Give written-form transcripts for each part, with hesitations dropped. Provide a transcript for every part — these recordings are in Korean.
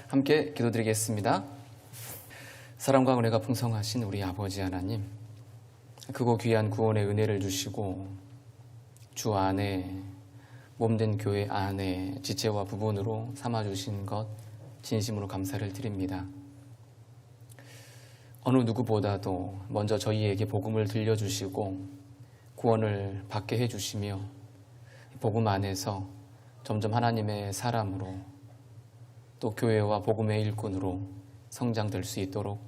함께 기도드리겠습니다. 사랑과 은혜가 풍성하신 우리 아버지 하나님, 크고 귀한 구원의 은혜를 주시고 주 안에 몸된 교회 안에 지체와 부분으로 삼아주신 것 진심으로 감사를 드립니다. 어느 누구보다도 먼저 저희에게 복음을 들려주시고 구원을 받게 해주시며 복음 안에서 점점 하나님의 사람으로 또 교회와 복음의 일꾼으로 성장될 수 있도록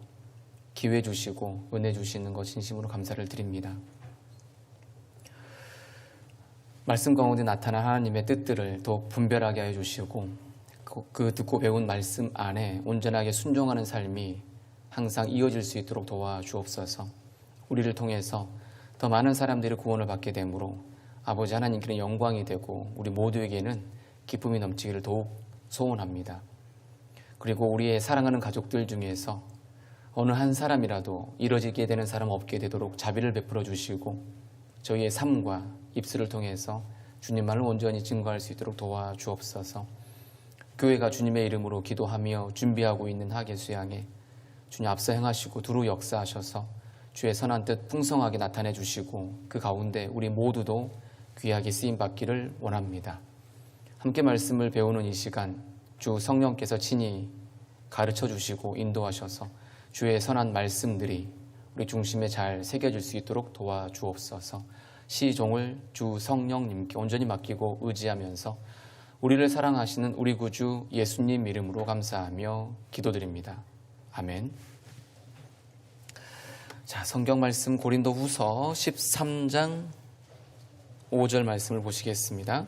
기회 주시고 은혜 주시는 것 진심으로 감사를 드립니다. 말씀 가운데 나타난 하나님의 뜻들을 더욱 분별하게 해주시고 그 듣고 배운 말씀 안에 온전하게 순종하는 삶이 항상 이어질 수 있도록 도와주옵소서. 우리를 통해서 더 많은 사람들이 구원을 받게 되므로 아버지 하나님께는 영광이 되고 우리 모두에게는 기쁨이 넘치기를 더욱 소원합니다. 그리고 우리의 사랑하는 가족들 중에서 어느 한 사람이라도 이뤄지게 되는 사람 없게 되도록 자비를 베풀어 주시고 저희의 삶과 입술을 통해서 주님만을 온전히 증거할 수 있도록 도와주옵소서. 교회가 주님의 이름으로 기도하며 준비하고 있는 학예 수양에 주님 앞서 행하시고 두루 역사하셔서 주의 선한 뜻 풍성하게 나타내 주시고 그 가운데 우리 모두도 귀하게 쓰임받기를 원합니다. 함께 말씀을 배우는 이 시간 주 성령께서 친히 가르쳐 주시고 인도하셔서 주의 선한 말씀들이 우리 중심에 잘 새겨질 수 있도록 도와주옵소서. 시종을 주 성령님께 온전히 맡기고 의지하면서 우리를 사랑하시는 우리 구주 예수님 이름으로 감사하며 기도드립니다. 아멘. 자, 성경 말씀 고린도후서 13장 5절 말씀을 보시겠습니다.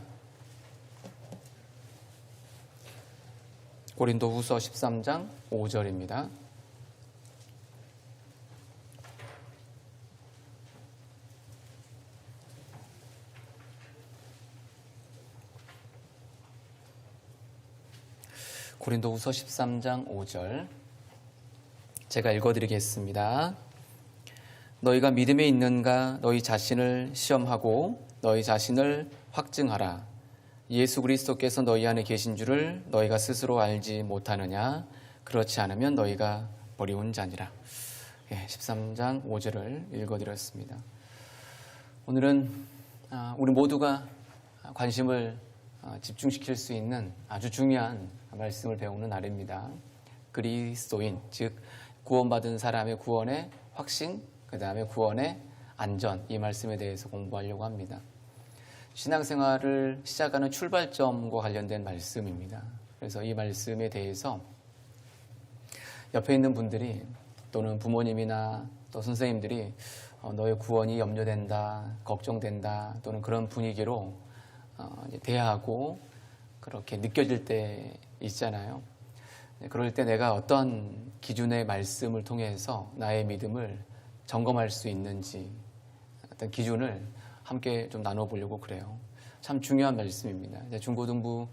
고린도후서 13장 5절입니다. 고린도후서 13장 5절 제가 읽어드리겠습니다. 너희가 믿음에 있는가 너희 자신을 시험하고 너희 자신을 확증하라. 예수 그리스도께서 너희 안에 계신 줄을 너희가 스스로 알지 못하느냐. 그렇지 않으면 너희가 버리운 자니라. 13장 5절을 읽어드렸습니다. 오늘은 우리 모두가 관심을 집중시킬 수 있는 아주 중요한 말씀을 배우는 날입니다. 그리스도인, 즉 구원받은 사람의 구원의 확신, 그 다음에 구원의 안전, 이 말씀에 대해서 공부하려고 합니다. 신앙생활을 시작하는 출발점과 관련된 말씀입니다. 그래서 이 말씀에 대해서 옆에 있는 분들이 또는 부모님이나 또 선생님들이 너의 구원이 염려된다, 걱정된다 또는 그런 분위기로 대하고 그렇게 느껴질 때 있잖아요. 그럴 때 내가 어떤 기준의 말씀을 통해서 나의 믿음을 점검할 수 있는지 어떤 기준을 함께 좀 나눠보려고 그래요. 참 중요한 말씀입니다. 중고등부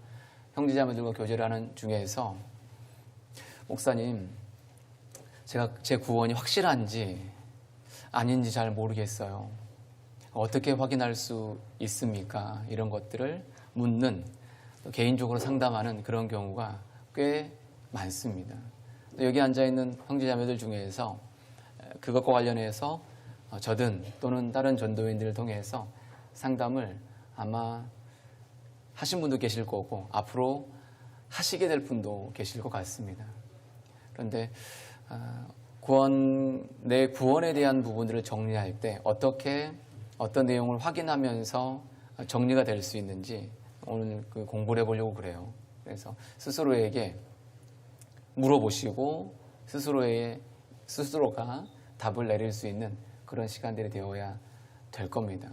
형제자매들과 교제를 하는 중에서 목사님, 제가 제 구원이 확실한지 아닌지 잘 모르겠어요. 어떻게 확인할 수 있습니까? 이런 것들을 묻는, 개인적으로 상담하는 그런 경우가 꽤 많습니다. 여기 앉아있는 형제자매들 중에서 그것과 관련해서 저든 또는 다른 전도인들을 통해서 상담을 아마 하신 분도 계실 거고 앞으로 하시게 될 분도 계실 것 같습니다. 그런데 내 구원에 대한 부분들을 정리할 때 어떻게 어떤 내용을 확인하면서 정리가 될 수 있는지 오늘 공부를 해보려고 그래요. 그래서 스스로에게 물어보시고 스스로가 답을 내릴 수 있는 그런 시간들이 되어야 될 겁니다.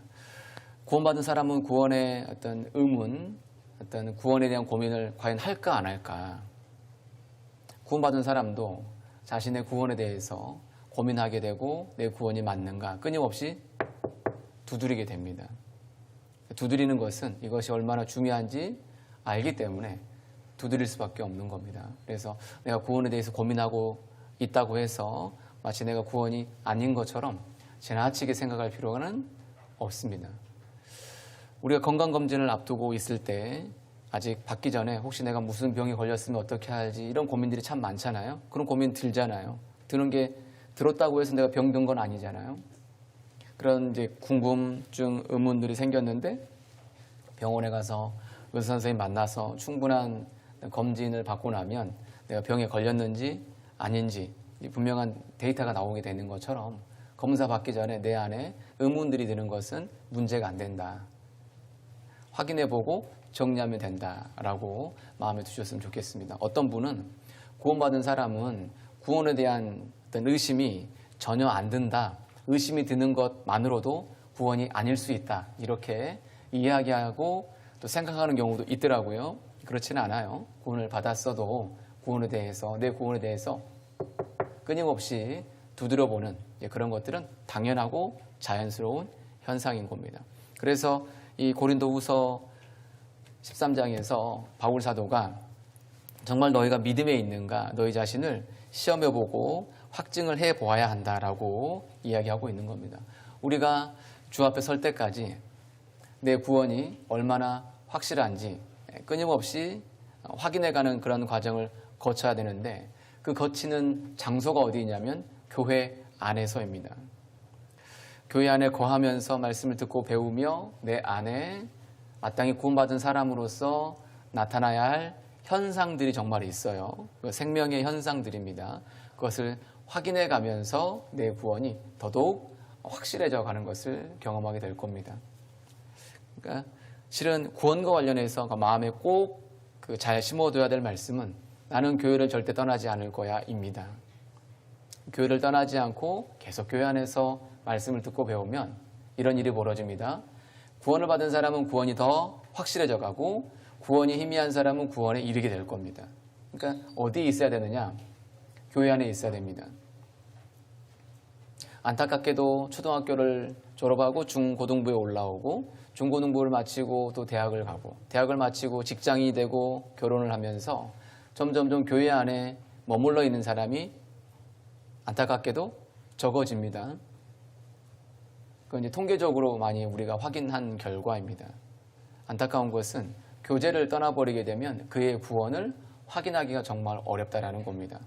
구원받은 사람은 구원의 어떤 의문, 어떤 구원에 대한 고민을 과연 할까 안 할까. 구원받은 사람도 자신의 구원에 대해서 고민하게 되고 내 구원이 맞는가 끊임없이 두드리게 됩니다. 두드리는 것은 이것이 얼마나 중요한지 알기 때문에 두드릴 수밖에 없는 겁니다. 그래서 내가 구원에 대해서 고민하고 있다고 해서 마치 내가 구원이 아닌 것처럼 지나치게 생각할 필요는 없습니다. 우리가 건강검진을 앞두고 있을 때 아직 받기 전에 혹시 내가 무슨 병에 걸렸으면 어떻게 하지 이런 고민들이 참 많잖아요. 그런 고민 들잖아요. 드는 게 들었다고 해서 내가 병든 건 아니잖아요. 그런 이제 궁금증, 의문들이 생겼는데 병원에 가서 의사 선생님 만나서 충분한 검진을 받고 나면 내가 병에 걸렸는지 아닌지 분명한 데이터가 나오게 되는 것처럼 검사 받기 전에 내 안에 의문들이 드는 것은 문제가 안 된다. 확인해보고 정리하면 된다라고 마음에 두셨으면 좋겠습니다. 어떤 분은 구원받은 사람은 구원에 대한 어떤 의심이 전혀 안 든다. 의심이 드는 것만으로도 구원이 아닐 수 있다. 이렇게 이야기하고 또 생각하는 경우도 있더라고요. 그렇지는 않아요. 구원을 받았어도 구원에 대해서, 내 구원에 대해서 끊임없이 두드려보는 그런 것들은 당연하고 자연스러운 현상인 겁니다. 그래서 이 고린도후서 13장에서 바울 사도가 정말 너희가 믿음에 있는가 너희 자신을 시험해보고 확증을 해보아야 한다라고 이야기하고 있는 겁니다. 우리가 주 앞에 설 때까지 내 구원이 얼마나 확실한지 끊임없이 확인해가는 그런 과정을 거쳐야 되는데 그 거치는 장소가 어디냐면 교회 안에서입니다. 교회 안에 거하면서 말씀을 듣고 배우며 내 안에 마땅히 구원받은 사람으로서 나타나야 할 현상들이 정말 있어요. 생명의 현상들입니다. 그것을 확인해 가면서 내 구원이 더더욱 확실해져 가는 것을 경험하게 될 겁니다. 그러니까 실은 구원과 관련해서 마음에 꼭 잘 심어둬야 될 말씀은 나는 교회를 절대 떠나지 않을 거야 입니다. 교회를 떠나지 않고 계속 교회 안에서 말씀을 듣고 배우면 이런 일이 벌어집니다. 구원을 받은 사람은 구원이 더 확실해져 가고 구원이 희미한 사람은 구원에 이르게 될 겁니다. 그러니까 어디에 있어야 되느냐? 교회 안에 있어야 됩니다. 안타깝게도 초등학교를 졸업하고 중고등부에 올라오고 중고등부를 마치고 또 대학을 가고 대학을 마치고 직장이 되고 결혼을 하면서 점점점 교회 안에 머물러 있는 사람이 안타깝게도 적어집니다. 그건 이제 통계적으로 많이 우리가 확인한 결과입니다. 안타까운 것은 교제를 떠나버리게 되면 그의 구원을 확인하기가 정말 어렵다라는 겁니다.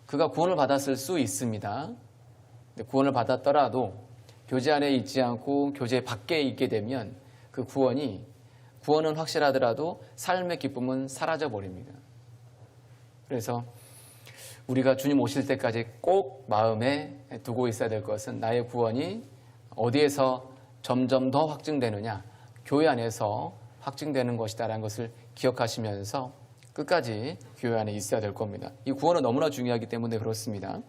그가 구원을 받았을 수 있습니다. 구원을 받았더라도 교제 안에 있지 않고 교제 밖에 있게 되면 그 구원은 확실하더라도 삶의 기쁨은 사라져버립니다. 그래서 우리가 주님 오실 때까지 꼭 마음에 두고 있어야 될 것은 나의 구원이 어디에서 점점 더 확증되느냐? 교회 안에서 확증되는 것이다라는 것을 기억하시면서 끝까지 교회 안에 있어야 될 겁니다. 이 구원은 너무나 중요하기 때문에 그렇습니다.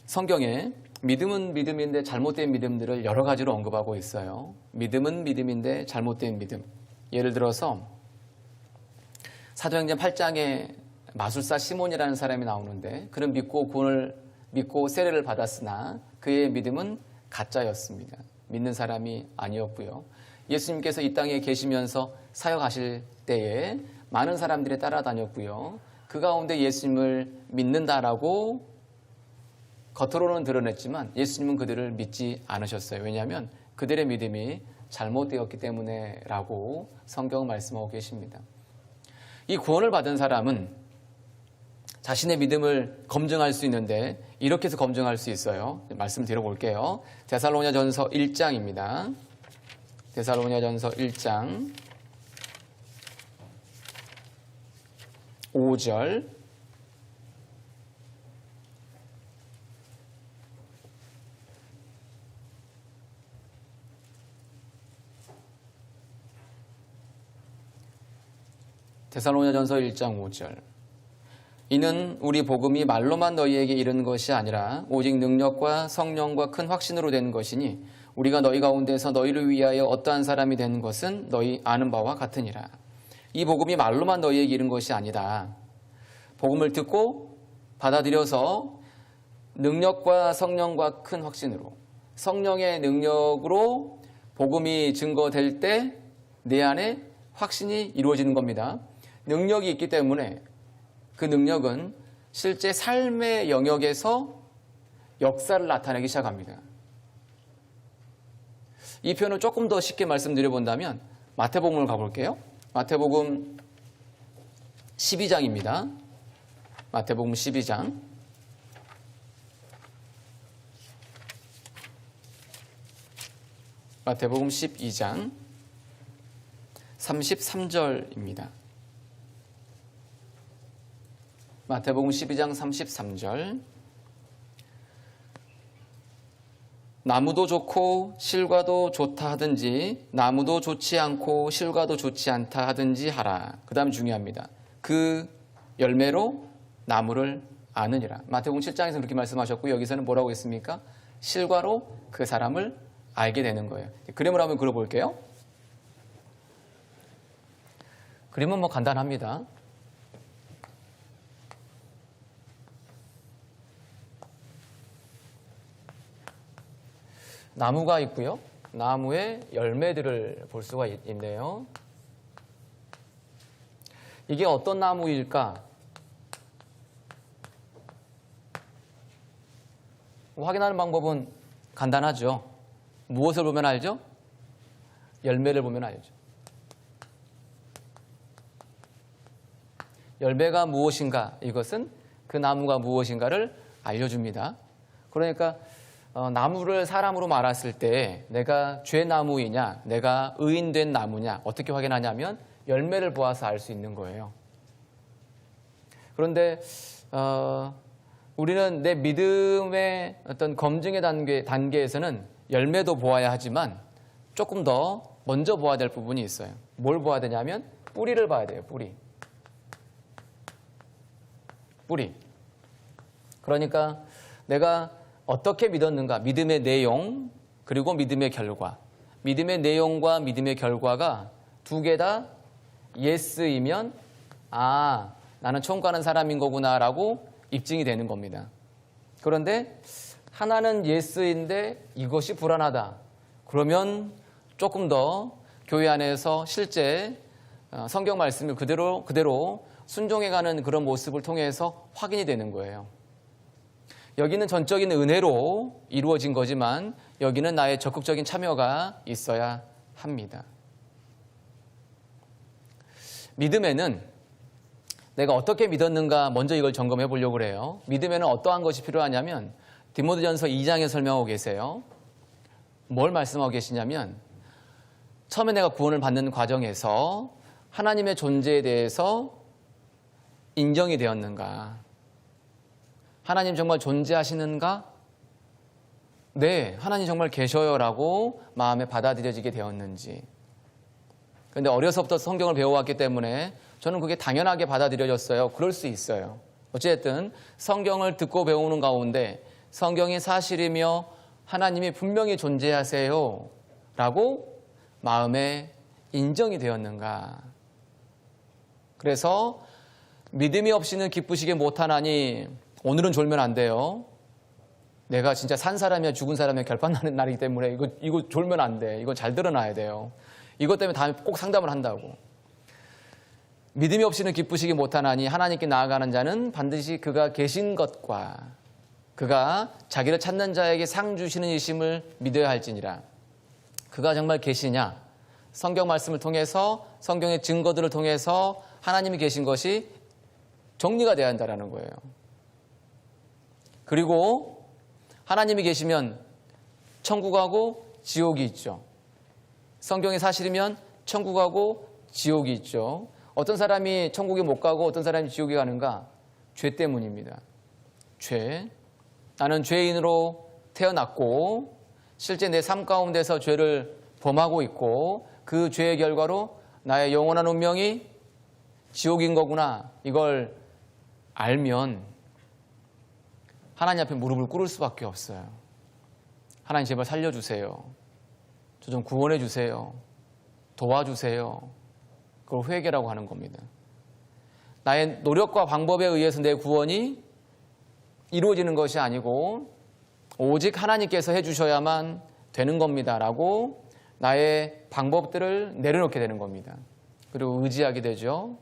성경에 믿음은 믿음인데 잘못된 믿음들을 여러 가지로 언급하고 있어요. 믿음은 믿음인데 잘못된 믿음. 예를 들어서 사도행전 8장에 마술사 시몬이라는 사람이 나오는데 그는 구원을 믿고 세례를 받았으나 그의 믿음은 가짜였습니다. 믿는 사람이 아니었고요. 예수님께서 이 땅에 계시면서 사역하실 때에 많은 사람들이 따라다녔고요. 그 가운데 예수님을 믿는다라고 겉으로는 드러냈지만 예수님은 그들을 믿지 않으셨어요. 왜냐하면 그들의 믿음이 잘못되었기 때문에 라고 성경은 말씀하고 계십니다. 이 구원을 받은 사람은 자신의 믿음을 검증할 수 있는데 이렇게 해서 검증할 수 있어요. 말씀 드려볼게요. 데살로니가전서 1장입니다. 데살로니가전서 1장 5절 데살로니가전서 1장 5절 이는 우리 복음이 말로만 너희에게 이른 것이 아니라 오직 능력과 성령과 큰 확신으로 된 것이니 우리가 너희 가운데서 너희를 위하여 어떠한 사람이 된 것은 너희 아는 바와 같으니라. 이 복음이 말로만 너희에게 이른 것이 아니다. 복음을 듣고 받아들여서 능력과 성령과 큰 확신으로 성령의 능력으로 복음이 증거될 때 내 안에 확신이 이루어지는 겁니다. 능력이 있기 때문에 그 능력은 실제 삶의 영역에서 역사를 나타내기 시작합니다. 이 표현을 조금 더 쉽게 말씀드려본다면 마태복음을 가볼게요. 마태복음 12장입니다. 마태복음 12장. 마태복음 12장 33절입니다. 마태복음 12장 33절. 나무도 좋고 실과도 좋다 하든지 나무도 좋지 않고 실과도 좋지 않다 하든지 하라. 그 다음 중요합니다. 그 열매로 나무를 아느니라. 마태복음 7장에서 그렇게 말씀하셨고 여기서는 뭐라고 했습니까? 실과로 그 사람을 알게 되는 거예요. 그림을 한번 그려볼게요. 그림은 뭐 간단합니다. 나무가 있고요. 나무의 열매들을 볼 수가 있네요. 이게 어떤 나무일까? 확인하는 방법은 간단하죠. 무엇을 보면 알죠? 열매를 보면 알죠. 열매가 무엇인가? 이것은 그 나무가 무엇인가를 알려줍니다. 그러니까 나무를 사람으로 말했을 때 내가 죄나무이냐, 내가 의인된 나무냐 어떻게 확인하냐면 열매를 보아서 알 수 있는 거예요. 그런데 우리는 내 믿음의 어떤 검증의 단계에서는 열매도 보아야 하지만 조금 더 먼저 보아야 될 부분이 있어요. 뭘 보아야 되냐면 뿌리를 봐야 돼요. 뿌리. 그러니까 내가 어떻게 믿었는가, 믿음의 내용 그리고 믿음의 결과. 믿음의 내용과 믿음의 결과가 두 개 다 예스이면 나는 천국 가는 사람인 거구나라고 입증이 되는 겁니다. 그런데 하나는 예스인데 이것이 불안하다. 그러면 조금 더 교회 안에서 실제 성경 말씀을 그대로 순종해가는 그런 모습을 통해서 확인이 되는 거예요. 여기는 전적인 은혜로 이루어진 거지만 여기는 나의 적극적인 참여가 있어야 합니다. 믿음에는 내가 어떻게 믿었는가 먼저 이걸 점검해 보려고 해요. 믿음에는 어떠한 것이 필요하냐면 디모데전서 2장에 설명하고 계세요. 뭘 말씀하고 계시냐면 처음에 내가 구원을 받는 과정에서 하나님의 존재에 대해서 인정이 되었는가? 하나님 정말 존재하시는가? 네, 하나님 정말 계셔요 라고 마음에 받아들여지게 되었는지. 그런데 어려서부터 성경을 배워왔기 때문에 저는 그게 당연하게 받아들여졌어요. 그럴 수 있어요. 어쨌든 성경을 듣고 배우는 가운데 성경이 사실이며 하나님이 분명히 존재하세요 라고 마음에 인정이 되었는가. 그래서 믿음이 없이는 기쁘시게 못하나니 오늘은 졸면 안 돼요. 내가 진짜 산 사람이야 죽은 사람이야 결판나는 날이기 때문에 이거 졸면 안 돼. 이거 잘 드러나야 돼요. 이것 때문에 다음에 꼭 상담을 한다고. 믿음이 없이는 기쁘시기 못하나니 하나님께 나아가는 자는 반드시 그가 계신 것과 그가 자기를 찾는 자에게 상 주시는 이심을 믿어야 할지니라. 그가 정말 계시냐? 성경 말씀을 통해서 성경의 증거들을 통해서 하나님이 계신 것이 정리가 돼야 한다는 거예요. 그리고 하나님이 계시면 천국하고 지옥이 있죠. 성경이 사실이면 천국하고 지옥이 있죠. 어떤 사람이 천국에 못 가고 어떤 사람이 지옥에 가는가? 죄 때문입니다. 죄. 나는 죄인으로 태어났고 실제 내 삶 가운데서 죄를 범하고 있고 그 죄의 결과로 나의 영원한 운명이 지옥인 거구나. 이걸 알면 하나님 앞에 무릎을 꿇을 수밖에 없어요. 하나님 제발 살려주세요. 저 좀 구원해 주세요. 도와주세요. 그걸 회개라고 하는 겁니다. 나의 노력과 방법에 의해서 내 구원이 이루어지는 것이 아니고 오직 하나님께서 해주셔야만 되는 겁니다. 라고 나의 방법들을 내려놓게 되는 겁니다. 그리고 의지하게 되죠.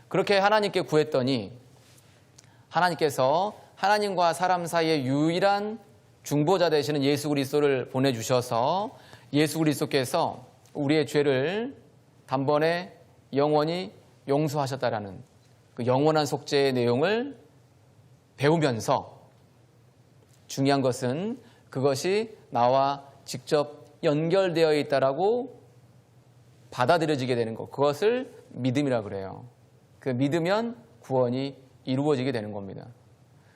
그렇게 하나님께 구했더니 하나님께서 하나님과 사람 사이의 유일한 중보자 되시는 예수 그리스도를 보내주셔서 예수 그리스도께서 우리의 죄를 단번에 영원히 용서하셨다라는 그 영원한 속죄의 내용을 배우면서 중요한 것은 그것이 나와 직접 연결되어 있다라고 받아들여지게 되는 것. 그것을 믿음이라고 그래요. 그 믿으면 구원이 이루어지게 되는 겁니다.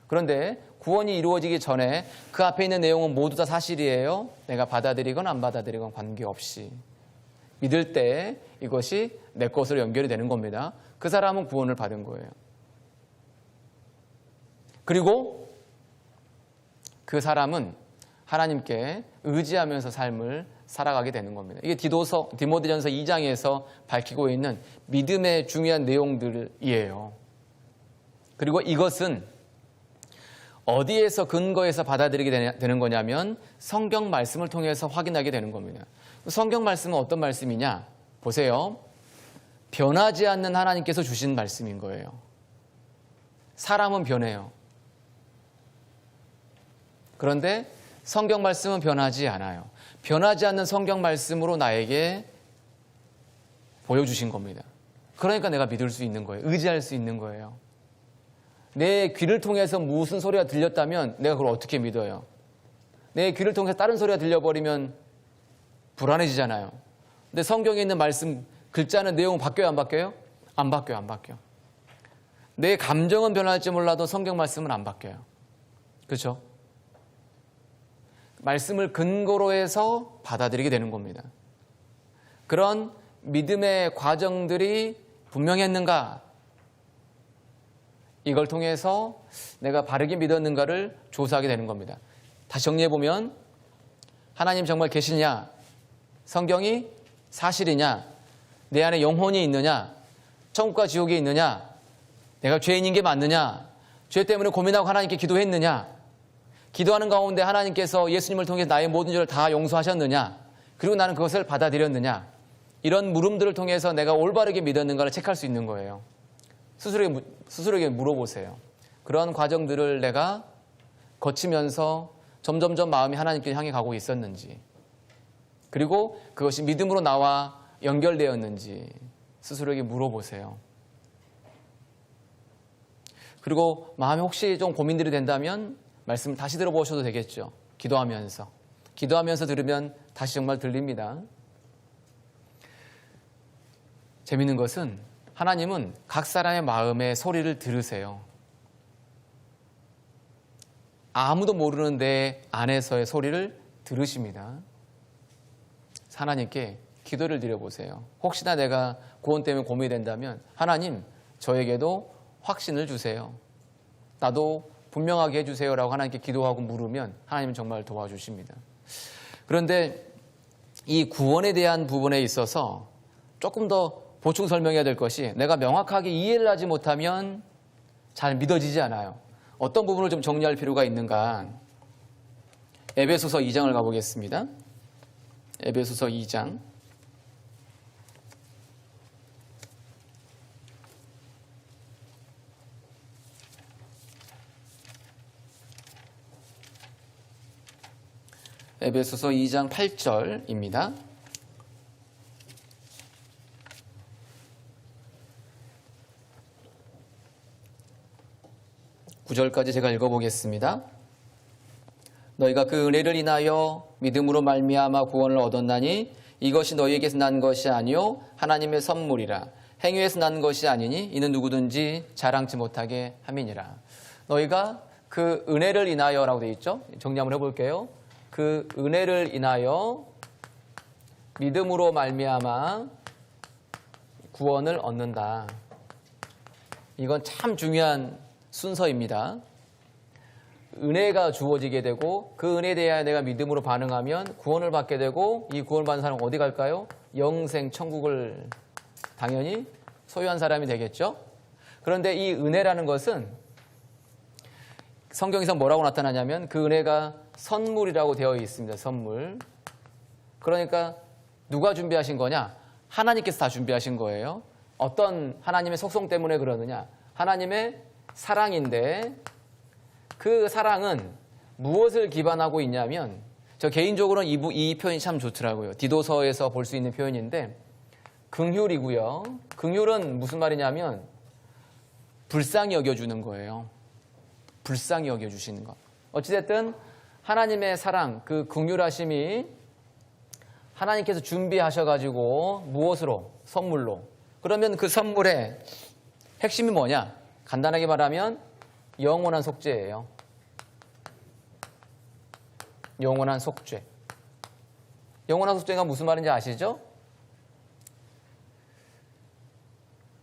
그런데 구원이 이루어지기 전에 그 앞에 있는 내용은 모두 다 사실이에요. 내가 받아들이건 안 받아들이건 관계없이 믿을 때 이것이 내 것으로 연결이 되는 겁니다. 그 사람은 구원을 받은 거예요. 그리고 그 사람은 하나님께 의지하면서 삶을 살아가게 되는 겁니다. 이게 디모데전서 2장에서 밝히고 있는 믿음의 중요한 내용들이에요. 그리고 이것은 어디에서 근거해서 받아들이게 되는 거냐면 성경 말씀을 통해서 확인하게 되는 겁니다. 성경 말씀은 어떤 말씀이냐? 보세요. 변하지 않는 하나님께서 주신 말씀인 거예요. 사람은 변해요. 그런데 성경 말씀은 변하지 않아요. 변하지 않는 성경 말씀으로 나에게 보여주신 겁니다. 그러니까 내가 믿을 수 있는 거예요. 의지할 수 있는 거예요. 내 귀를 통해서 무슨 소리가 들렸다면 내가 그걸 어떻게 믿어요? 내 귀를 통해서 다른 소리가 들려버리면 불안해지잖아요. 근데 성경에 있는 말씀, 글자는 내용은 바뀌어요, 안 바뀌어요? 안 바뀌어요, 안 바뀌어요. 내 감정은 변할지 몰라도 성경 말씀은 안 바뀌어요. 그렇죠? 말씀을 근거로 해서 받아들이게 되는 겁니다. 그런 믿음의 과정들이 분명했는가? 이걸 통해서 내가 바르게 믿었는가를 조사하게 되는 겁니다. 다시 정리해보면 하나님 정말 계시냐? 성경이 사실이냐? 내 안에 영혼이 있느냐? 천국과 지옥이 있느냐? 내가 죄인인 게 맞느냐? 죄 때문에 고민하고 하나님께 기도했느냐? 기도하는 가운데 하나님께서 예수님을 통해 나의 모든 죄를 다 용서하셨느냐? 그리고 나는 그것을 받아들였느냐? 이런 물음들을 통해서 내가 올바르게 믿었는가를 체크할 수 있는 거예요. 스스로에게 물어보세요. 그런 과정들을 내가 거치면서 점점점 마음이 하나님께 향해 가고 있었는지, 그리고 그것이 믿음으로 나와 연결되었는지 스스로에게 물어보세요. 그리고 마음에 혹시 좀 고민들이 된다면 말씀을 다시 들어보셔도 되겠죠. 기도하면서 들으면 다시 정말 들립니다. 재밌는 것은 하나님은 각 사람의 마음의 소리를 들으세요. 아무도 모르는 내 안에서의 소리를 들으십니다. 하나님께 기도를 드려보세요. 혹시나 내가 구원 때문에 고민이 된다면 하나님, 저에게도 확신을 주세요. 나도 분명하게 해주세요라고 하나님께 기도하고 물으면 하나님은 정말 도와주십니다. 그런데 이 구원에 대한 부분에 있어서 조금 더 보충 설명해야 될 것이, 내가 명확하게 이해를 하지 못하면 잘 믿어지지 않아요. 어떤 부분을 좀 정리할 필요가 있는가? 에베소서 2장을 가보겠습니다. 에베소서 2장. 에베소서 2장 8절입니다. (9절까지) 제가 읽어보겠습니다. 너희가 그 은혜를 인하여 믿음으로 말미암아 구원을 얻었나니 이것이 너희에게서 난 것이 아니요 하나님의 선물이라. 행위에서 난 것이 아니니 이는 누구든지 자랑치 못하게 함이니라. 너희가 그 은혜를 인하여라고 되어 있죠. 정리 한번 해볼게요. 그 은혜를 인하여 믿음으로 말미암아 구원을 얻는다. 이건 참 중요한 순서입니다. 은혜가 주어지게 되고 그 은혜에 대하여 내가 믿음으로 반응하면 구원을 받게 되고, 이 구원을 받는 사람은 어디 갈까요? 영생 천국을 당연히 소유한 사람이 되겠죠. 그런데 이 은혜라는 것은 성경에서 뭐라고 나타나냐면 그 은혜가 선물이라고 되어 있습니다. 선물. 그러니까 누가 준비하신 거냐? 하나님께서 다 준비하신 거예요. 어떤 하나님의 속성 때문에 그러느냐? 하나님의 사랑인데, 그 사랑은 무엇을 기반하고 있냐면, 저 개인적으로는 이 표현이 참 좋더라고요. 디도서에서 볼 수 있는 표현인데 긍휼이고요. 긍휼은 무슨 말이냐면 불쌍히 여겨주는 거예요. 불쌍히 여겨주시는 것. 어찌됐든 하나님의 사랑, 그 긍휼하심이 하나님께서 준비하셔가지고 무엇으로? 선물로. 그러면 그 선물의 핵심이 뭐냐? 간단하게 말하면 영원한 속죄예요. 영원한 속죄. 영원한 속죄가 무슨 말인지 아시죠?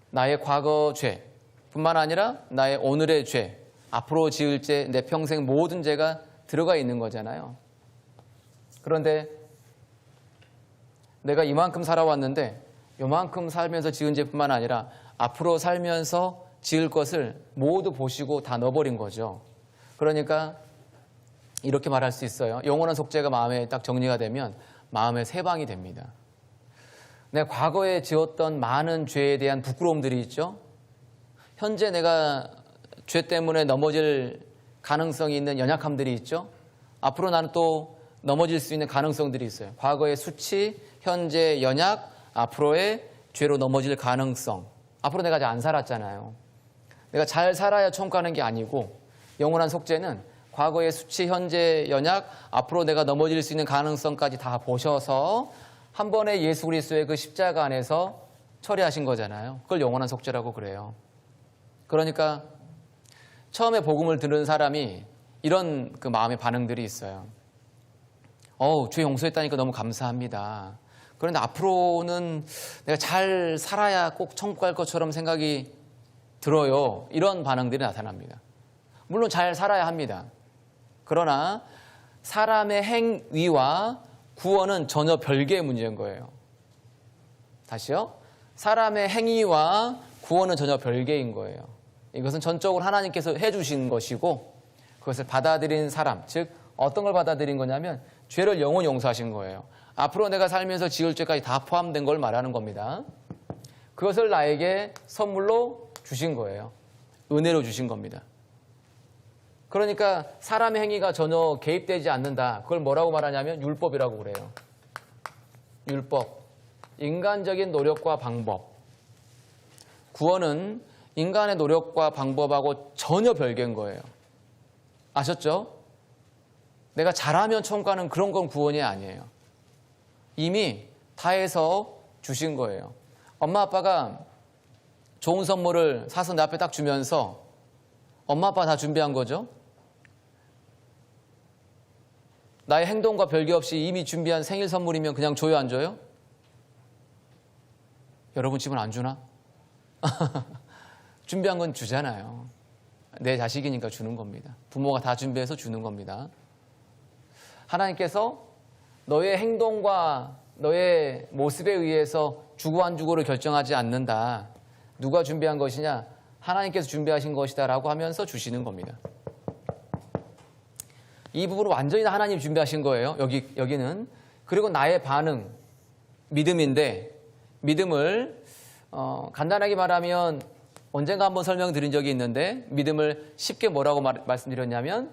나의 과거 죄 뿐만 아니라 나의 오늘의 죄, 앞으로 지을 죄, 내 평생 모든 죄가 들어가 있는 거잖아요. 그런데 내가 이만큼 살아왔는데 이만큼 살면서 지은 죄뿐만 아니라 앞으로 살면서 지을 것을 모두 보시고 다 넣어버린 거죠. 그러니까 이렇게 말할 수 있어요. 영원한 속죄가 마음에 딱 정리가 되면 마음의 세방이 됩니다. 내가 과거에 지었던 많은 죄에 대한 부끄러움들이 있죠. 현재 내가 죄 때문에 넘어질 가능성이 있는 연약함들이 있죠. 앞으로 나는 또 넘어질 수 있는 가능성들이 있어요. 과거의 수치, 현재 연약, 앞으로의 죄로 넘어질 가능성. 앞으로 내가 잘 안 살았잖아요. 내가 잘 살아야 천국가는 게 아니고 영원한 속죄는 과거의 수치, 현재 연약, 앞으로 내가 넘어질 수 있는 가능성까지 다 보셔서 한 번에 예수 그리스도의 그 십자가 안에서 처리하신 거잖아요. 그걸 영원한 속죄라고 그래요. 그러니까 처음에 복음을 들은 사람이 이런 그 마음의 반응들이 있어요. 죄 용서했다니까 너무 감사합니다. 그런데 앞으로는 내가 잘 살아야 꼭 천국 갈 것처럼 생각이 들어요. 이런 반응들이 나타납니다. 물론 잘 살아야 합니다. 그러나 사람의 행위와 구원은 전혀 별개의 문제인 거예요. 다시요. 사람의 행위와 구원은 전혀 별개인 거예요. 이것은 전적으로 하나님께서 해주신 것이고 그것을 받아들인 사람, 즉 어떤 걸 받아들인 거냐면 죄를 영원히 용서하신 거예요. 앞으로 내가 살면서 지을 죄까지 다 포함된 걸 말하는 겁니다. 그것을 나에게 선물로 주신 거예요. 은혜로 주신 겁니다. 그러니까 사람의 행위가 전혀 개입되지 않는다. 그걸 뭐라고 말하냐면 율법이라고 그래요. 율법. 인간적인 노력과 방법. 구원은 인간의 노력과 방법하고 전혀 별개인 거예요. 아셨죠? 내가 잘하면 천국 가는 그런 건 구원이 아니에요. 이미 다 해서 주신 거예요. 엄마 아빠가 좋은 선물을 사서 내 앞에 딱 주면서 엄마 아빠 다 준비한 거죠. 나의 행동과 별개 없이 이미 준비한 생일 선물이면 그냥 줘요, 안 줘요? 여러분 집은 안 주나? 준비한 건 주잖아요. 내 자식이니까 주는 겁니다. 부모가 다 준비해서 주는 겁니다. 하나님께서 너의 행동과 너의 모습에 의해서 주고 안 주고를 결정하지 않는다. 누가 준비한 것이냐? 하나님께서 준비하신 것이다 라고 하면서 주시는 겁니다. 이 부분은 완전히 하나님이 준비하신 거예요. 여기는. 그리고 나의 반응, 믿음인데 믿음을 간단하게 말하면 언젠가 한번 설명드린 적이 있는데 믿음을 쉽게 뭐라고 말씀드렸냐면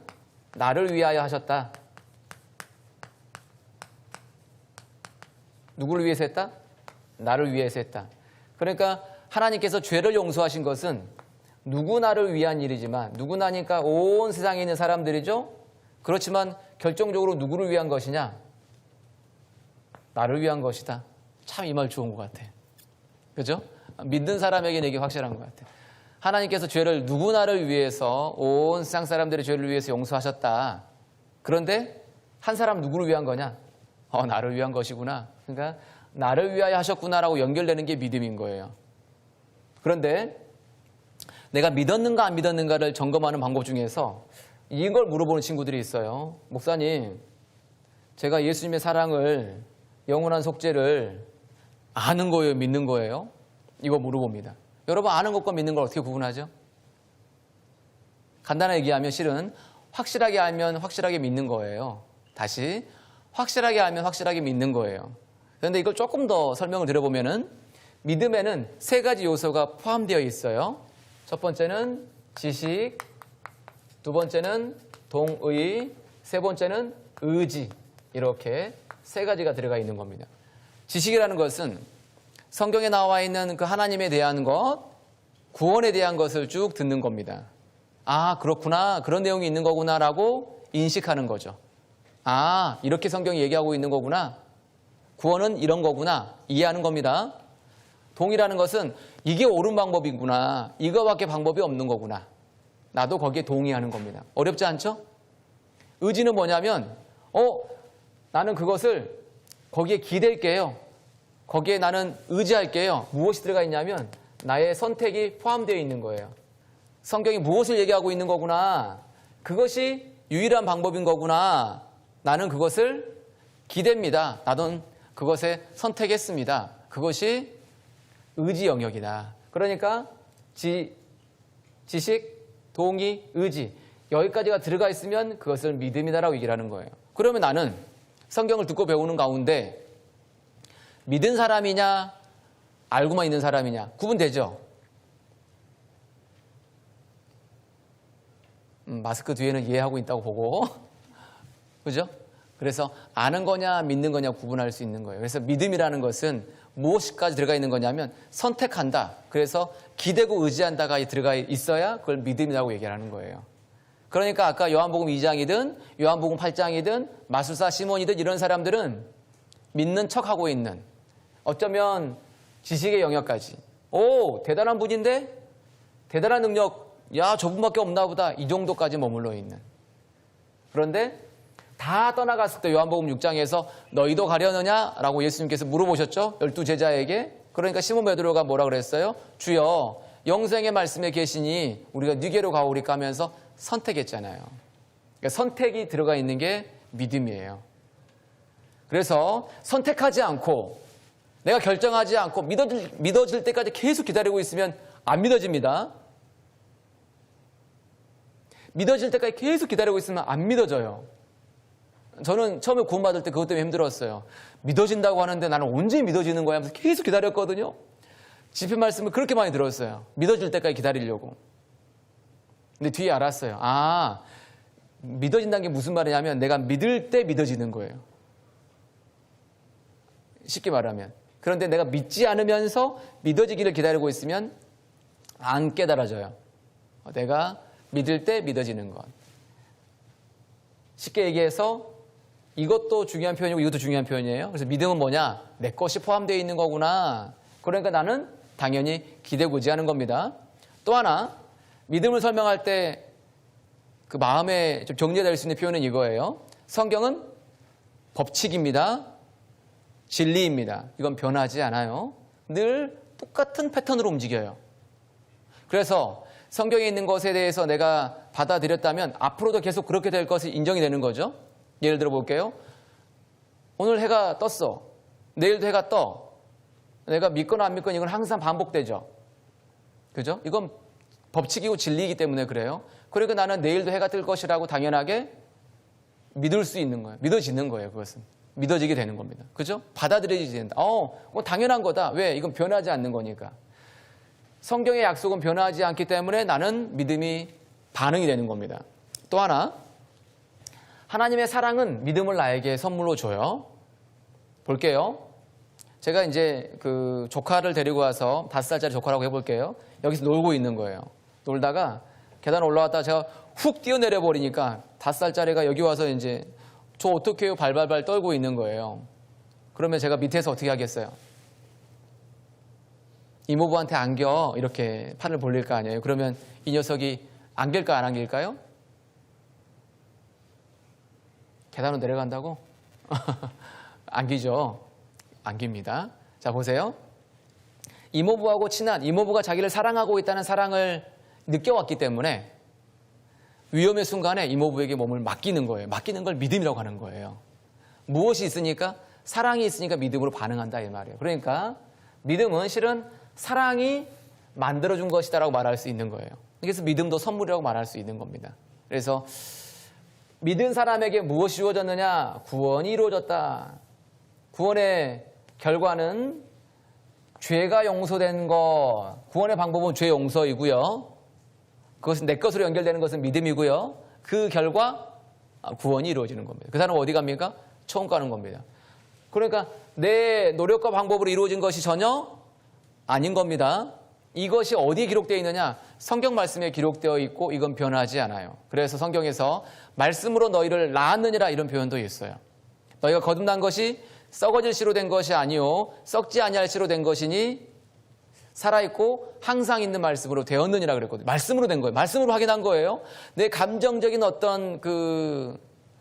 나를 위하여 하셨다. 누구를 위해서 했다? 나를 위해서 했다. 그러니까 하나님께서 죄를 용서하신 것은 누구나를 위한 일이지만 누구나니까 온 세상에 있는 사람들이죠. 그렇지만 결정적으로 누구를 위한 것이냐? 나를 위한 것이다. 참 이 말 좋은 것 같아. 그죠? 믿는 사람에게는 이게 확실한 것 같아. 하나님께서 죄를 누구나를 위해서 온 세상 사람들의 죄를 위해서 용서하셨다. 그런데 한 사람 누구를 위한 거냐? 나를 위한 것이구나. 그러니까 나를 위하여 하셨구나라고 연결되는 게 믿음인 거예요. 그런데 내가 믿었는가 안 믿었는가를 점검하는 방법 중에서 이걸 물어보는 친구들이 있어요. 목사님, 제가 예수님의 사랑을, 영원한 속죄를 아는 거예요? 믿는 거예요? 이거 물어봅니다. 여러분, 아는 것과 믿는 걸 어떻게 구분하죠? 간단하게 얘기하면 실은 확실하게 알면 확실하게 믿는 거예요. 다시, 확실하게 알면 확실하게 믿는 거예요. 그런데 이걸 조금 더 설명을 드려보면은 믿음에는 세 가지 요소가 포함되어 있어요. 첫 번째는 지식, 두 번째는 동의, 세 번째는 의지. 이렇게 세 가지가 들어가 있는 겁니다. 지식이라는 것은 성경에 나와 있는 그 하나님에 대한 것, 구원에 대한 것을 쭉 듣는 겁니다. 아, 그렇구나. 그런 내용이 있는 거구나라고 인식하는 거죠. 아, 이렇게 성경이 얘기하고 있는 거구나. 구원은 이런 거구나. 이해하는 겁니다. 동이라는 것은 이게 옳은 방법이구나. 이거밖에 방법이 없는 거구나. 나도 거기에 동의하는 겁니다. 어렵지 않죠? 의지는 뭐냐면 나는 그것을 거기에 기댈게요. 거기에 나는 의지할게요. 무엇이 들어가 있냐면 나의 선택이 포함되어 있는 거예요. 성경이 무엇을 얘기하고 있는 거구나. 그것이 유일한 방법인 거구나. 나는 그것을 기댑니다. 나는 그것에 선택했습니다. 그것이 의지 영역이다. 그러니까 지식, 동의, 의지 여기까지가 들어가 있으면 그것을 믿음이다라고 얘기를 하는 거예요. 그러면 나는 성경을 듣고 배우는 가운데 믿은 사람이냐 알고만 있는 사람이냐 구분되죠? 마스크 뒤에는 이해하고 있다고 보고 그죠? 그래서 아는 거냐 믿는 거냐 구분할 수 있는 거예요. 그래서 믿음이라는 것은 무엇까지 들어가 있는 거냐면 선택한다. 그래서 기대고 의지한다가 들어가 있어야 그걸 믿음이라고 얘기하는 거예요. 그러니까 아까 요한복음 2장이든 요한복음 8장이든 마술사 시몬이든 이런 사람들은 믿는 척하고 있는 어쩌면 지식의 영역까지 대단한 분인데 대단한 능력 야 저분밖에 없나 보다 이 정도까지 머물러 있는 그런데 다 떠나갔을 때 요한복음 6장에서 너희도 가려느냐라고 예수님께서 물어보셨죠. 12제자에게. 그러니까 시몬 베드로가 뭐라 그랬어요? 주여 영생의 말씀에 계시니 우리가 네게로 가오리까 하면서 선택했잖아요. 그러니까 선택이 들어가 있는 게 믿음이에요. 그래서 선택하지 않고 내가 결정하지 않고 믿어질 때까지 계속 기다리고 있으면 안 믿어집니다. 믿어질 때까지 계속 기다리고 있으면 안 믿어져요. 저는 처음에 구원받을 때 그것 때문에 힘들었어요. 믿어진다고 하는데 나는 언제 믿어지는 거야 하면서 계속 기다렸거든요. 집회 말씀을 그렇게 많이 들었어요. 믿어질 때까지 기다리려고. 근데 뒤에 알았어요. 아, 믿어진다는 게 무슨 말이냐면 내가 믿을 때 믿어지는 거예요. 쉽게 말하면. 그런데 내가 믿지 않으면서 믿어지기를 기다리고 있으면 안 깨달아져요. 내가 믿을 때 믿어지는 것. 쉽게 얘기해서 이것도 중요한 표현이고 이것도 중요한 표현이에요. 그래서 믿음은 뭐냐? 내 것이 포함되어 있는 거구나. 그러니까 나는 당연히 기대고 의지하는 겁니다. 또 하나 믿음을 설명할 때 그 마음에 좀 정리될 수 있는 표현은 이거예요. 성경은 법칙입니다. 진리입니다. 이건 변하지 않아요. 늘 똑같은 패턴으로 움직여요. 그래서 성경에 있는 것에 대해서 내가 받아들였다면 앞으로도 계속 그렇게 될 것이 인정이 되는 거죠. 예를 들어 볼게요. 오늘 해가 떴어. 내일도 해가 떠. 내가 믿거나 안 믿거나 이건 항상 반복되죠. 그죠? 이건 법칙이고 진리이기 때문에 그래요. 그러니까 나는 내일도 해가 뜰 것이라고 당연하게 믿을 수 있는 거예요. 믿어지는 거예요. 그것은. 믿어지게 되는 겁니다. 그죠? 받아들여지게 된다. 당연한 거다. 왜? 이건 변하지 않는 거니까. 성경의 약속은 변하지 않기 때문에 나는 믿음이 반응이 되는 겁니다. 또 하나, 하나님의 사랑은 믿음을 나에게 선물로 줘요. 볼게요. 제가 이제 그 조카를 데리고 와서 5살짜리 조카라고 해볼게요. 여기서 놀고 있는 거예요. 놀다가 계단 올라왔다가 제가 훅 뛰어내려 버리니까 5살짜리가 여기 와서 이제 저 어떻게 해요? 발발발 떨고 있는 거예요. 그러면 제가 밑에서 어떻게 하겠어요? 이모부한테 안겨 이렇게 판을 벌릴 거 아니에요. 그러면 이 녀석이 안길까 안 안길까요? 계단으로 내려간다고? 안기죠. 안깁니다. 자 보세요. 이모부하고 친한 이모부가 자기를 사랑하고 있다는 사랑을 느껴왔기 때문에 위험의 순간에 이모부에게 몸을 맡기는 거예요. 맡기는 걸 믿음이라고 하는 거예요. 무엇이 있으니까? 사랑이 있으니까 믿음으로 반응한다 이 말이에요. 그러니까 믿음은 실은 사랑이 만들어준 것이다라고 말할 수 있는 거예요. 그래서 믿음도 선물이라고 말할 수 있는 겁니다. 그래서 믿은 사람에게 무엇이 주어졌느냐? 구원이 이루어졌다. 구원의 결과는 죄가 용서된 것. 구원의 방법은 죄 용서이고요. 그것은 내 것으로 연결되는 것은 믿음이고요. 그 결과 구원이 이루어지는 겁니다. 그 사람은 어디 갑니까? 처음 가는 겁니다. 그러니까 내 노력과 방법으로 이루어진 것이 전혀 아닌 겁니다. 이것이 어디에 기록되어 있느냐? 성경 말씀에 기록되어 있고 이건 변하지 않아요. 그래서 성경에서 말씀으로 너희를 낳았느니라 이런 표현도 있어요. 너희가 거듭난 것이 썩어질 씨로 된 것이 아니요 썩지 아니할 씨로 된 것이니 살아있고 항상 있는 말씀으로 되었느니라 그랬거든요. 말씀으로 된 거예요. 말씀으로 확인한 거예요. 내 감정적인 어떤 그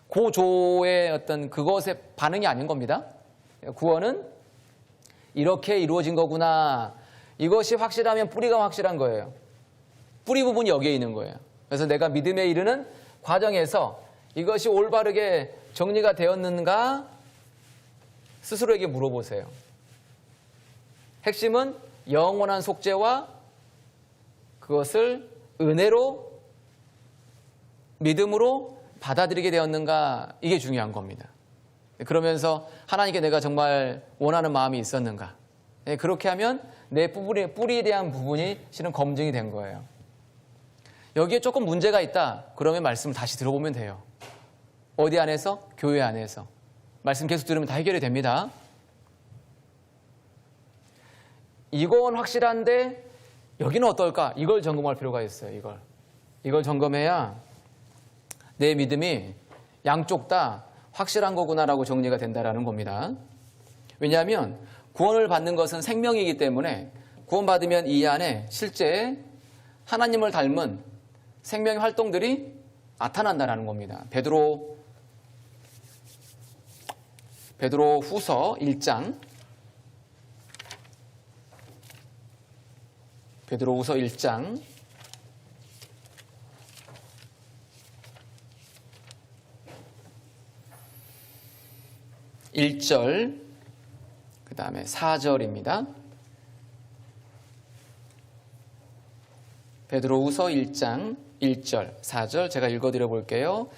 고조의 어떤 그것의 반응이 아닌 겁니다. 구원은 이렇게 이루어진 거구나. 이것이 확실하면 뿌리가 확실한 거예요. 뿌리 부분이 여기에 있는 거예요. 그래서 내가 믿음에 이르는 과정에서 이것이 올바르게 정리가 되었는가 스스로에게 물어보세요. 핵심은 영원한 속죄와 그것을 은혜로 믿음으로 받아들이게 되었는가 이게 중요한 겁니다. 그러면서 하나님께 내가 정말 원하는 마음이 있었는가 그렇게 하면 내 뿌리에 대한 부분이 실은 검증이 된 거예요. 여기에 조금 문제가 있다 그러면 말씀을 다시 들어보면 돼요. 어디 안에서? 교회 안에서. 말씀 계속 들으면 다 해결이 됩니다. 이건 확실한데 여기는 어떨까? 이걸 점검할 필요가 있어요. 이걸 점검해야 내 믿음이 양쪽 다 확실한 거구나라고 정리가 된다라는 겁니다. 왜냐하면 구원을 받는 것은 생명이기 때문에 구원받으면 이 안에 실제 하나님을 닮은 생명의 활동들이 나타난다는 겁니다. 베드로 후서 1장 베드로후서 1장 1절 그 다음에 4절입니다. 베드로후서 1장 1절 4절 제가 읽어드려 볼게요.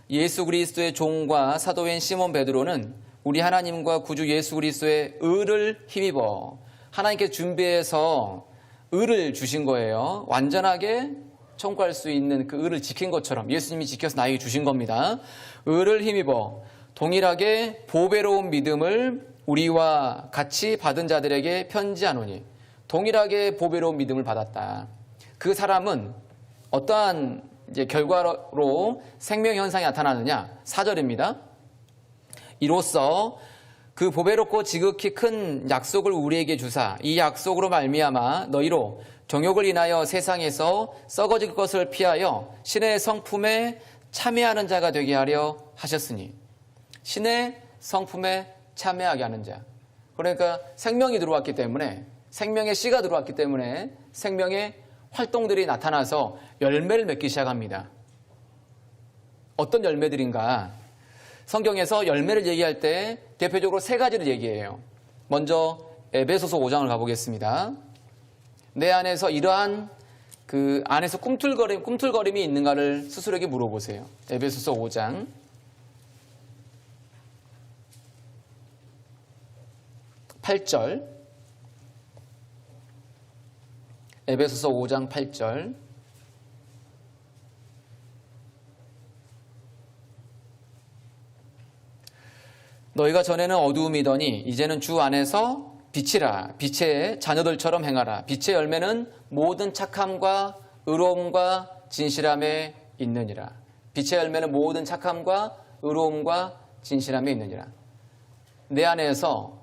예수 그리스도의 종과 사도인 시몬 베드로는 우리 하나님과 구주 예수 그리스도의 의를 힘입어 하나님께 준비해서 의를 주신 거예요. 완전하게 청구할 수 있는 그 의를 지킨 것처럼 예수님이 지켜서 나에게 주신 겁니다. 의를 힘입어 동일하게 보배로운 믿음을 우리와 같이 받은 자들에게 편지하노니 동일하게 보배로운 믿음을 받았다. 그 사람은 어떠한 이제 결과로 생명 현상이 나타나느냐? 4절입니다. 이로써 그 보배롭고 지극히 큰 약속을 우리에게 주사 이 약속으로 말미암아 너희로 정욕을 인하여 세상에서 썩어질 것을 피하여 신의 성품에 참여하는 자가 되게 하려 하셨으니 신의 성품에 참여하게 하는 자. 그러니까 생명이 들어왔기 때문에 생명의 씨가 들어왔기 때문에 생명의 활동들이 나타나서 열매를 맺기 시작합니다. 어떤 열매들인가? 성경에서 열매를 얘기할 때 대표적으로 세 가지를 얘기해요. 먼저 에베소서 5장을 가보겠습니다. 내 안에서 이러한 그 안에서 꿈틀거림이 있는가를 스스로에게 물어보세요. 에베소서 5장 8절 에베소서 5장 8절 너희가 전에는 어두움이더니 이제는 주 안에서 빛이라 빛의 자녀들처럼 행하라. 빛의 열매는 모든 착함과 의로움과 진실함에 있느니라. 빛의 열매는 모든 착함과 의로움과 진실함에 있느니라. 내 안에서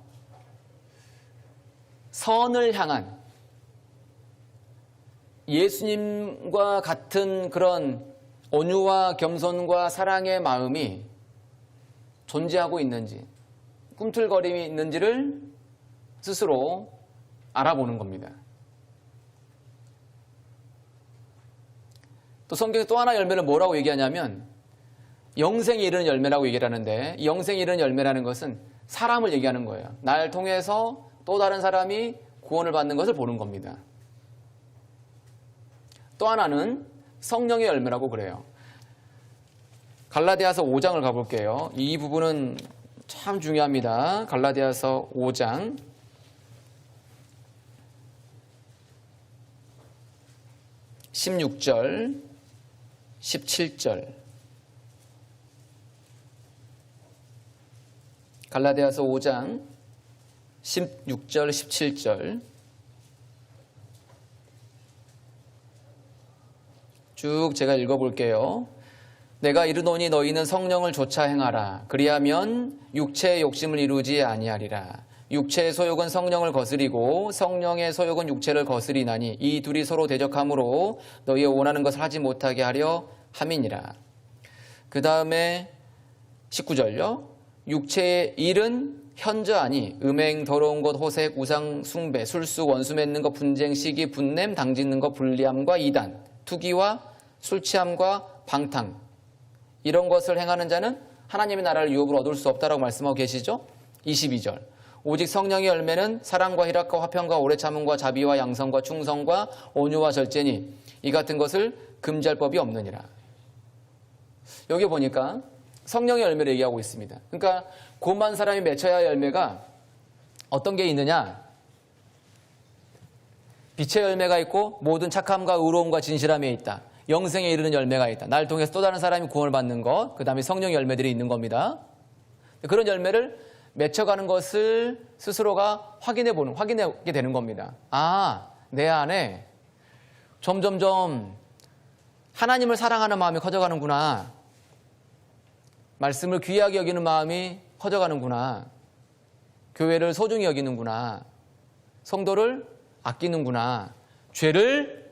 선을 향한 예수님과 같은 그런 온유와 겸손과 사랑의 마음이 존재하고 있는지, 꿈틀거림이 있는지를 스스로 알아보는 겁니다. 또 성경에 또 하나 열매를 뭐라고 얘기하냐면 영생에 이르는 열매라고 얘기를 하는데 이 영생에 이르는 열매라는 것은 사람을 얘기하는 거예요. 날 통해서 또 다른 사람이 구원을 받는 것을 보는 겁니다. 또 하나는 성령의 열매라고 그래요. 갈라디아서 5장을 가볼게요. 이 부분은 참 중요합니다. 갈라디아서 5장 16절 17절 갈라디아서 5장 16절, 17절 쭉 제가 읽어볼게요. 내가 이르노니 너희는 성령을 좇아 행하라. 그리하면 육체의 욕심을 이루지 아니하리라. 육체의 소욕은 성령을 거스리고 성령의 소욕은 육체를 거스리나니 이 둘이 서로 대적하므로 너희의 원하는 것을 하지 못하게 하려 함이니라. 그 다음에 19절요. 육체의 일은 현저하니 음행, 더러운 것, 호색, 우상, 숭배, 술수, 원수 맺는 것, 분쟁, 시기, 분냄, 당짓는 것, 불리함과 이단, 투기와 술 취함과 방탕, 이런 것을 행하는 자는 하나님의 나라를 유업으로 얻을 수 없다라고 말씀하고 계시죠. 22절. 오직 성령의 열매는 사랑과 희락과 화평과 오래 참음과 자비와 양성과 충성과 온유와 절제니 이 같은 것을 금지할 법이 없느니라. 여기 보니까 성령의 열매를 얘기하고 있습니다. 그러니까 고만 사람이 맺혀야 할 열매가 어떤 게 있느냐? 빛의 열매가 있고 모든 착함과 의로움과 진실함에 있다. 영생에 이르는 열매가 있다. 날 통해서 또 다른 사람이 구원을 받는 것, 그 다음에 성령의 열매들이 있는 겁니다. 그런 열매를 맺혀가는 것을 스스로가 확인하게 되는 겁니다. 아, 내 안에 점점점 하나님을 사랑하는 마음이 커져가는구나. 말씀을 귀하게 여기는 마음이 커져가는구나. 교회를 소중히 여기는구나. 성도를 아끼는구나. 죄를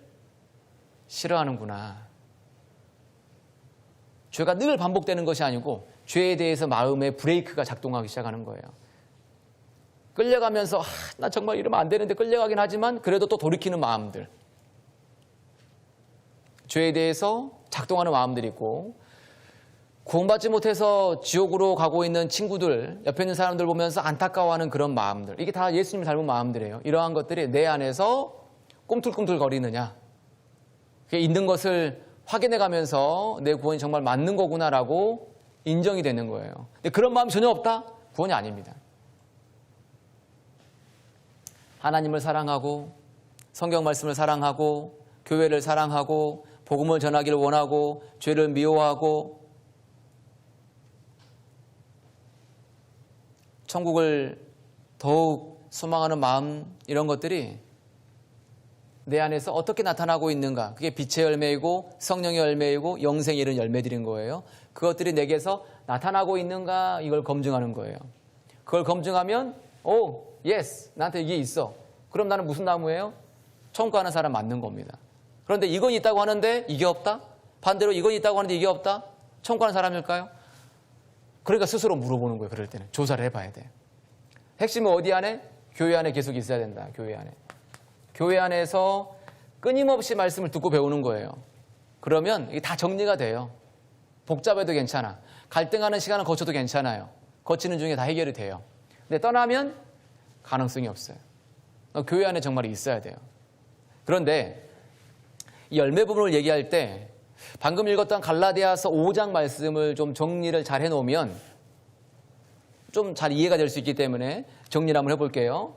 싫어하는구나. 죄가 늘 반복되는 것이 아니고 죄에 대해서 마음의 브레이크가 작동하기 시작하는 거예요. 끌려가면서 나 정말 이러면 안 되는데 끌려가긴 하지만 그래도 또 돌이키는 마음들. 죄에 대해서 작동하는 마음들이 있고 구원받지 못해서 지옥으로 가고 있는 친구들, 옆에 있는 사람들 보면서 안타까워하는 그런 마음들. 이게 다 예수님을 닮은 마음들이에요. 이러한 것들이 내 안에서 꿈틀꿈틀 거리느냐. 그게 있는 것을 확인해 가면서 내 구원이 정말 맞는 거구나라고 인정이 되는 거예요. 근데 그런 마음이 전혀 없다? 구원이 아닙니다. 하나님을 사랑하고 성경 말씀을 사랑하고 교회를 사랑하고 복음을 전하기를 원하고 죄를 미워하고 천국을 더욱 소망하는 마음, 이런 것들이 내 안에서 어떻게 나타나고 있는가. 그게 빛의 열매이고 성령의 열매이고 영생에 이르는 열매들인 거예요. 그것들이 내게서 나타나고 있는가, 이걸 검증하는 거예요. 그걸 검증하면 예스, 나한테 이게 있어. 그럼 나는 무슨 나무예요? 천국 가는 사람 맞는 겁니다. 그런데 이건 있다고 하는데 이게 없다? 반대로 이건 있다고 하는데 이게 없다? 천국 가는 사람일까요? 그러니까 스스로 물어보는 거예요. 그럴 때는 조사를 해봐야 돼. 핵심은 어디 안에? 교회 안에 계속 있어야 된다. 교회 안에. 교회 안에서 끊임없이 말씀을 듣고 배우는 거예요. 그러면 이게 다 정리가 돼요. 복잡해도 괜찮아. 갈등하는 시간을 거쳐도 괜찮아요. 거치는 중에 다 해결이 돼요. 근데 떠나면 가능성이 없어요. 교회 안에 정말 있어야 돼요. 그런데 이 열매 부분을 얘기할 때 방금 읽었던 갈라디아서 5장 말씀을 좀 정리를 잘 해놓으면 좀 잘 이해가 될 수 있기 때문에 정리를 한번 해볼게요.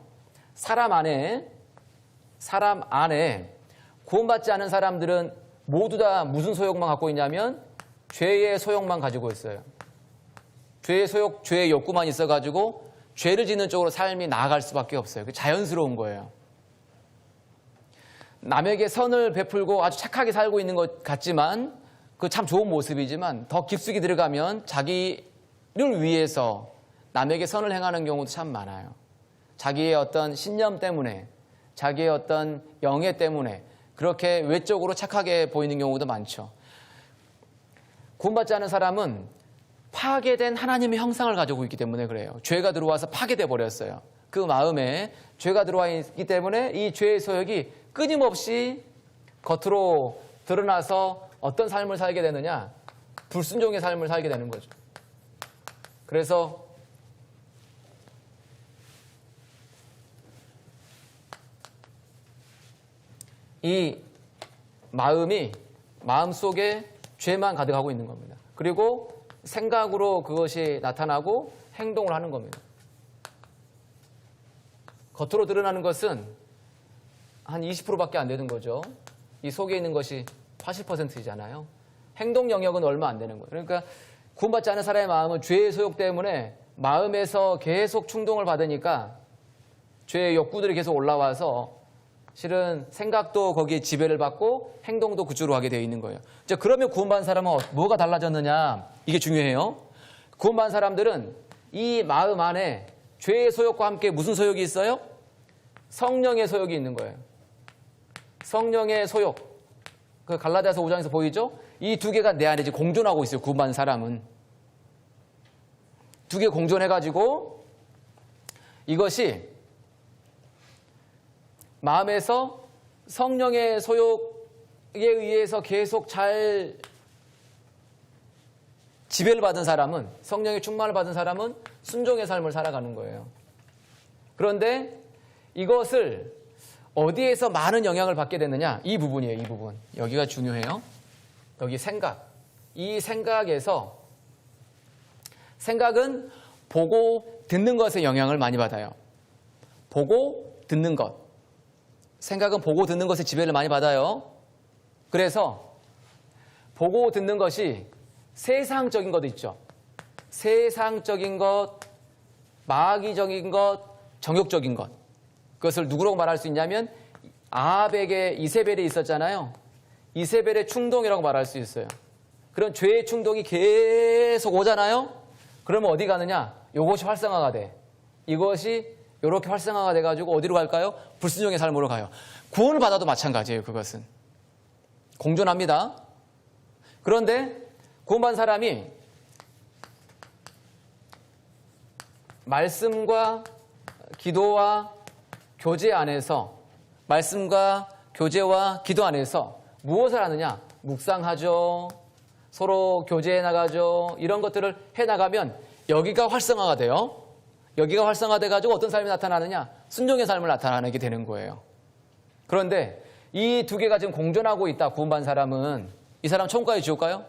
사람 안에 구원받지 않은 사람들은 모두 다 무슨 소욕만 갖고 있냐면 죄의 소욕만 가지고 있어요. 죄의 소욕, 죄의 욕구만 있어가지고 죄를 짓는 쪽으로 삶이 나아갈 수밖에 없어요. 그게 자연스러운 거예요. 남에게 선을 베풀고 아주 착하게 살고 있는 것 같지만 그 참 좋은 모습이지만 더 깊숙이 들어가면 자기를 위해서 남에게 선을 행하는 경우도 참 많아요. 자기의 어떤 신념 때문에, 자기의 어떤 영예 때문에 그렇게 외적으로 착하게 보이는 경우도 많죠. 구원받지 않은 사람은 파괴된 하나님의 형상을 가지고 있기 때문에 그래요. 죄가 들어와서 파괴돼 버렸어요. 그 마음에 죄가 들어와 있기 때문에 이 죄의 소욕이 끊임없이 겉으로 드러나서 어떤 삶을 살게 되느냐? 불순종의 삶을 살게 되는 거죠. 그래서 이 마음 속에 죄만 가득하고 있는 겁니다. 그리고 생각으로 그것이 나타나고 행동을 하는 겁니다. 겉으로 드러나는 것은 한 20%밖에 안 되는 거죠. 이 속에 있는 것이 80%잖아요. 행동 영역은 얼마 안 되는 거예요. 그러니까 구원받지 않은 사람의 마음은 죄의 소욕 때문에 마음에서 계속 충동을 받으니까 죄의 욕구들이 계속 올라와서 실은 생각도 거기에 지배를 받고 행동도 그쪽으로 하게 되어 있는 거예요. 자, 그러면 구원받은 사람은 뭐가 달라졌느냐? 이게 중요해요. 구원받은 사람들은 이 마음 안에 죄의 소욕과 함께 무슨 소욕이 있어요? 성령의 소욕이 있는 거예요. 성령의 소욕. 그 갈라디아서 5장에서 보이죠? 이 두 개가 내 안에 이제 공존하고 있어요. 구원받은 사람은. 두 개 공존해가지고 이것이 마음에서 성령의 소욕에 의해서 계속 잘 지배를 받은 사람은, 성령의 충만을 받은 사람은 순종의 삶을 살아가는 거예요. 그런데 이것을 어디에서 많은 영향을 받게 되느냐? 이 부분이에요. 이 부분. 여기가 중요해요. 여기 생각. 이 생각에서, 생각은 보고 듣는 것에 영향을 많이 받아요. 보고 듣는 것. 생각은 보고 듣는 것에 지배를 많이 받아요. 그래서 보고 듣는 것이 세상적인 것도 있죠. 세상적인 것, 마귀적인 것, 정욕적인 것. 그것을 누구라고 말할 수 있냐면 아합에게 이세벨이 있었잖아요. 이세벨의 충동이라고 말할 수 있어요. 그런 죄의 충동이 계속 오잖아요. 그러면 어디 가느냐? 이것이 활성화가 돼. 이것이 이렇게 활성화가 돼가지고 어디로 갈까요? 불순종의 삶으로 가요. 구원을 받아도 마찬가지예요. 그것은. 공존합니다. 그런데 구원받은 사람이 말씀과 기도와 교제 안에서, 말씀과 교제와 기도 안에서 무엇을 하느냐? 묵상하죠. 서로 교제해 나가죠. 이런 것들을 해 나가면 여기가 활성화가 돼요. 여기가 활성화돼가지고 어떤 삶이 나타나느냐? 순종의 삶을 나타나게 되는 거예요. 그런데 이 두 개가 지금 공존하고 있다. 구원받은 사람은. 이 사람 천국 가요? 지옥 가요?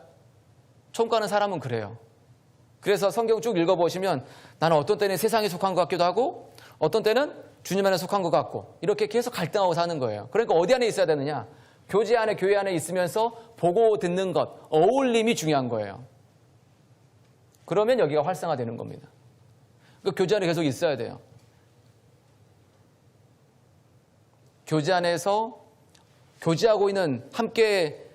천국 가는 사람은 그래요. 그래서 성경 쭉 읽어보시면 나는 어떤 때는 세상에 속한 것 같기도 하고 어떤 때는 주님 안에 속한 것 같고 이렇게 계속 갈등하고 사는 거예요. 그러니까 어디 안에 있어야 되느냐? 교제 안에, 교회 안에 있으면서 보고 듣는 것, 어울림이 중요한 거예요. 그러면 여기가 활성화되는 겁니다. 그 교제 안에 계속 있어야 돼요. 교제 안에서 교제하고 있는 함께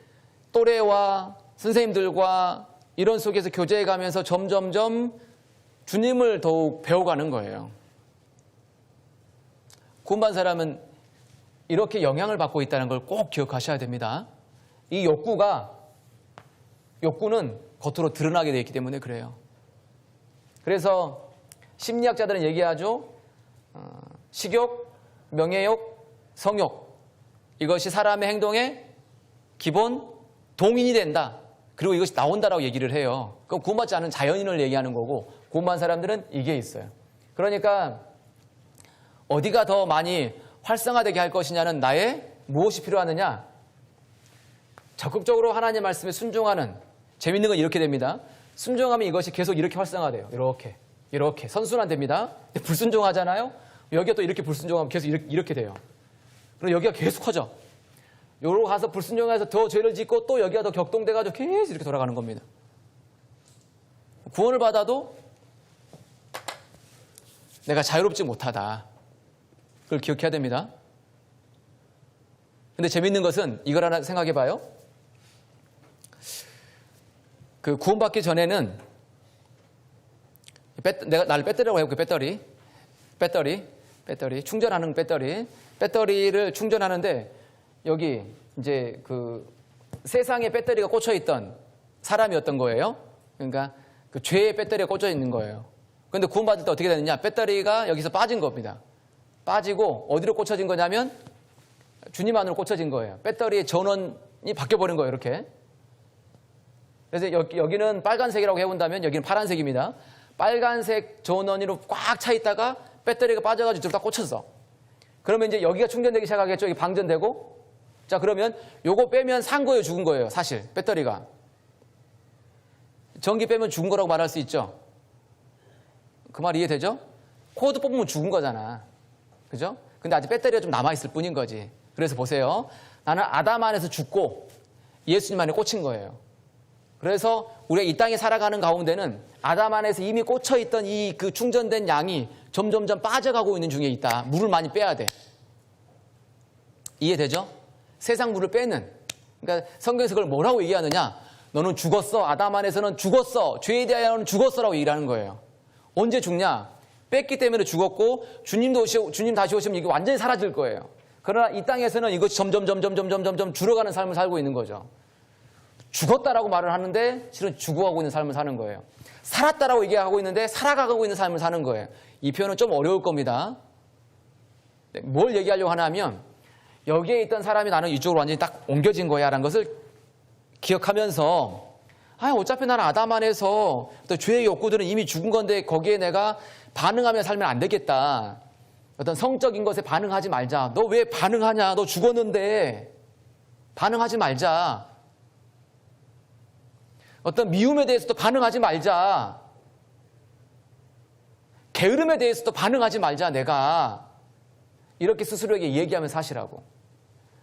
또래와 선생님들과 이런 속에서 교제해 가면서 점점점 주님을 더욱 배워가는 거예요. 구원받은 사람은 이렇게 영향을 받고 있다는 걸 꼭 기억하셔야 됩니다. 이 욕구는 겉으로 드러나게 되어 있기 때문에 그래요. 그래서 심리학자들은 얘기하죠. 식욕, 명예욕, 성욕. 이것이 사람의 행동의 기본 동인이 된다. 그리고 이것이 나온다라고 얘기를 해요. 그럼 구원받지 않은 자연인을 얘기하는 거고 구원받은 사람들은 이게 있어요. 그러니까 어디가 더 많이 활성화되게 할 것이냐는 나의 무엇이 필요하느냐? 적극적으로 하나님의 말씀에 순종하는, 재밌는 건 이렇게 됩니다. 순종하면 이것이 계속 이렇게 활성화돼요. 이렇게 선순환됩니다. 불순종하잖아요. 여기가 또 이렇게 불순종하면 계속 이렇게 돼요. 그리고 여기가 계속 커져. 요로 가서 불순종해서 더 죄를 짓고 또 여기가 더 격동돼가지고 계속 이렇게 돌아가는 겁니다. 구원을 받아도 내가 자유롭지 못하다. 그걸 기억해야 됩니다. 근데 재밌는 것은 이걸 하나 생각해 봐요. 그 구원받기 전에는 내가 나를 배터리라고 해볼게. 배터리 충전하는 배터리를 충전하는데 여기 이제 그 세상에 배터리가 꽂혀 있던 사람이었던 거예요. 그러니까 그 죄의 배터리가 꽂혀 있는 거예요. 그런데 구원받을 때 어떻게 되느냐? 배터리가 여기서 빠진 겁니다. 빠지고 어디로 꽂혀진 거냐면 주님 안으로 꽂혀진 거예요. 배터리의 전원이 바뀌어버린 거예요. 이렇게. 그래서 여기는 빨간색이라고 해본다면 여기는 파란색입니다. 빨간색 전원으로 꽉 차 있다가 배터리가 빠져가지고 쭉 다 꽂혔어. 그러면 이제 여기가 충전되기 시작하겠죠. 여기 방전되고. 자, 그러면 요거 빼면 산 거예요, 죽은 거예요, 사실. 배터리가. 전기 빼면 죽은 거라고 말할 수 있죠. 그 말 이해되죠? 코드 뽑으면 죽은 거잖아. 그죠? 근데 아직 배터리가 좀 남아있을 뿐인 거지. 그래서 보세요. 나는 아담 안에서 죽고 예수님 안에 꽂힌 거예요. 그래서 우리가 이 땅에 살아가는 가운데는 아담 안에서 이미 꽂혀있던 이 그 충전된 양이 점점점 빠져가고 있는 중에 있다. 물을 많이 빼야 돼. 이해되죠? 세상 물을 빼는. 그러니까 성경에서 그걸 뭐라고 얘기하느냐? 너는 죽었어. 아담 안에서는 죽었어. 죄에 대하여는 죽었어라고 얘기를 하는 거예요. 언제 죽냐? 뺐기 때문에 죽었고 주님 다시 오시면 이게 완전히 사라질 거예요. 그러나 이 땅에서는 이것이 점점 줄어가는 삶을 살고 있는 거죠. 죽었다라고 말을 하는데 실은 죽어가고 있는 삶을 사는 거예요. 살았다라고 얘기하고 있는데 살아가고 있는 삶을 사는 거예요. 이 표현은 좀 어려울 겁니다. 뭘 얘기하려고 하냐면 여기에 있던 사람이 나는 이쪽으로 완전히 딱 옮겨진 거야 라는 것을 기억하면서 어차피 나는 아담 안에서 어떤 죄의 욕구들은 이미 죽은 건데 거기에 내가 반응하며 살면 안 되겠다. 어떤 성적인 것에 반응하지 말자. 너 왜 반응하냐? 너 죽었는데 반응하지 말자. 어떤 미움에 대해서도 반응하지 말자. 게으름에 대해서도 반응하지 말자. 내가 이렇게 스스로에게 얘기하면 사시라고.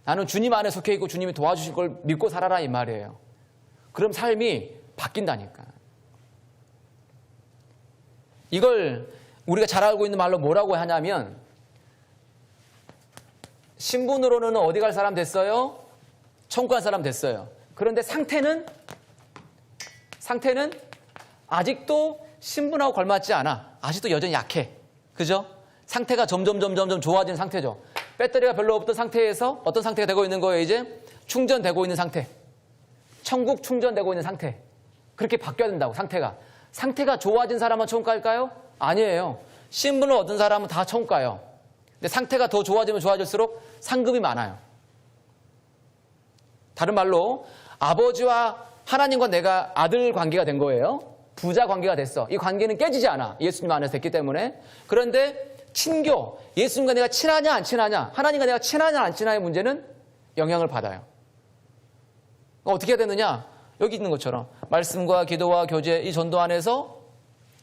나는 주님 안에 속해 있고 주님이 도와주실 걸 믿고 살아라 이 말이에요. 그럼 삶이 바뀐다니까. 이걸 우리가 잘 알고 있는 말로 뭐라고 하냐면 신분으로는 어디 갈 사람 됐어요? 천국 갈 사람 됐어요. 그런데 상태는 아직도 신분하고 걸맞지 않아. 아직도 여전히 약해. 그죠? 상태가 점점 좋아지는 상태죠. 배터리가 별로 없던 상태에서 어떤 상태가 되고 있는 거예요? 이제 충전되고 있는 상태. 천국 충전되고 있는 상태. 그렇게 바뀌어야 된다고, 상태가. 상태가 좋아진 사람은 천국 갈까요? 아니에요. 신분을 얻은 사람은 다 천국 가요. 근데 상태가 더 좋아지면 좋아질수록 상급이 많아요. 다른 말로 아버지와 하나님과 내가 아들 관계가 된 거예요. 부자 관계가 됐어. 이 관계는 깨지지 않아. 예수님 안에서 됐기 때문에. 그런데 친교, 예수님과 내가 친하냐 안 친하냐, 하나님과 내가 친하냐 안 친하냐의 문제는 영향을 받아요. 어떻게 해야 되느냐? 여기 있는 것처럼 말씀과 기도와 교제, 이 전도 안에서